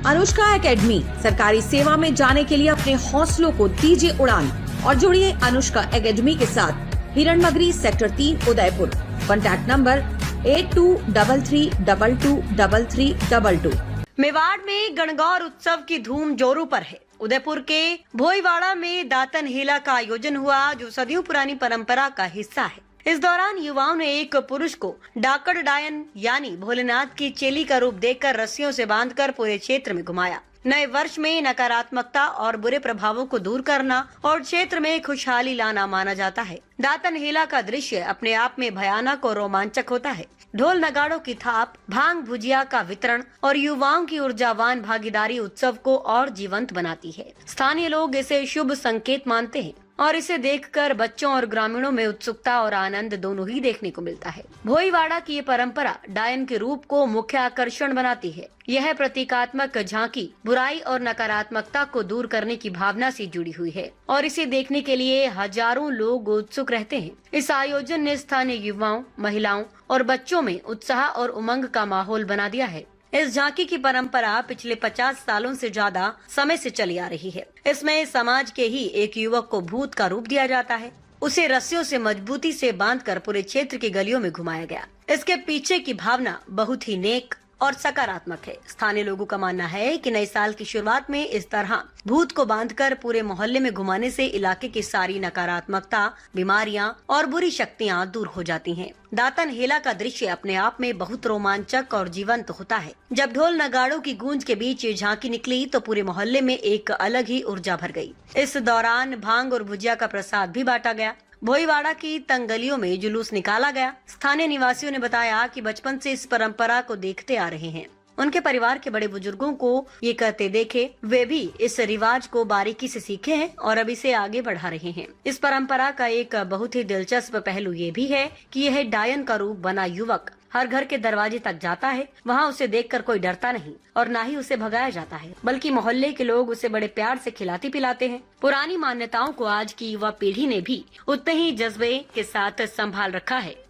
Anushka academy, सरकारी सेवा में जाने के लिए अपने हौसलों को दीजिए उड़ान और जुड़िए अनुष्का एकेडमी के साथ। Hiranmagri sector 3 Udaipur. Contact number 8233223322। Mewar में गणगौर उत्सव की धूम जोरों पर है। उदयपुर के भोईवाड़ा में दातन हेला का आयोजन हुआ, जो सदियों पुरानी परंपरा का हिस्सा है। इस दौरान युवाओं ने एक पुरुष को डाकड़ डायन यानी भोलेनाथ की चेली का रूप देकर रस्सियों से बांधकर पूरे क्षेत्र में घुमाया। नए वर्ष में नकारात्मकता और बुरे प्रभावों को दूर करना और क्षेत्र में खुशहाली लाना माना जाता है। दातन हेला का दृश्य अपने आप में भयानक और रोमांचक होता है। ढोल नगाड़ों की थाप, भांग भुजिया का वितरण और युवाओं की ऊर्जावान भागीदारी उत्सव को और जीवंत बनाती है। स्थानीय लोग इसे शुभ संकेत मानते हैं और इसे देखकर बच्चों और ग्रामीणों में उत्सुकता और आनंद दोनों ही देखने को मिलता है। भोईवाड़ा की ये परंपरा डायन के रूप को मुख्य आकर्षण बनाती है। यह प्रतीकात्मक झांकी बुराई और नकारात्मकता को दूर करने की भावना से जुड़ी हुई है और इसे देखने के लिए हजारों लोग उत्सुक रहते हैं। इस आयोजन ने स्थानीय युवाओं, महिलाओं और बच्चों में उत्साह और उमंग का माहौल बना दिया है। इस झांकी की परंपरा पिछले 50 सालों से ज्यादा समय से चली आ रही है। इसमें समाज के ही एक युवक को भूत का रूप दिया जाता है। उसे रस्सियों से मजबूती से बांधकर पूरे क्षेत्र की गलियों में घुमाया गया। इसके पीछे की भावना बहुत ही नेक और सकारात्मक है। स्थानीय लोगों का मानना है कि नए साल की शुरुआत में इस तरह भूत को बांधकर पूरे मोहल्ले में घुमाने से इलाके की सारी नकारात्मकता, बीमारियां और बुरी शक्तियां दूर हो जाती हैं। दातन हेला का दृश्य अपने आप में बहुत रोमांचक और जीवंत होता है। जब ढोल नगाड़ों की गूंज के बीच ये झांकी निकली तो पूरे मोहल्ले में एक अलग ही ऊर्जा भर गई। इस दौरान भांग और भुजिया का प्रसाद भी बांटा गया। भोईवाड़ा की तंगलियों में जुलूस निकाला गया। स्थानीय निवासियों ने बताया कि बचपन से इस परंपरा को देखते आ रहे हैं। उनके परिवार के बड़े बुजुर्गों को ये करते देखे, वे भी इस रिवाज को बारीकी से सीखे हैं और अब इसे आगे बढ़ा रहे हैं। इस परंपरा का एक बहुत ही दिलचस्प पहलू ये भी है कि यह डायन का रूप बना युवक हर घर के दरवाजे तक जाता है। वहाँ उसे देखकर कोई डरता नहीं और न ही उसे भगाया जाता है, बल्कि मोहल्ले के लोग उसे बड़े प्यार से खिलाते पिलाते हैं। पुरानी मान्यताओं को आज की युवा पीढ़ी ने भी उतने ही जज्बे के साथ संभाल रखा है।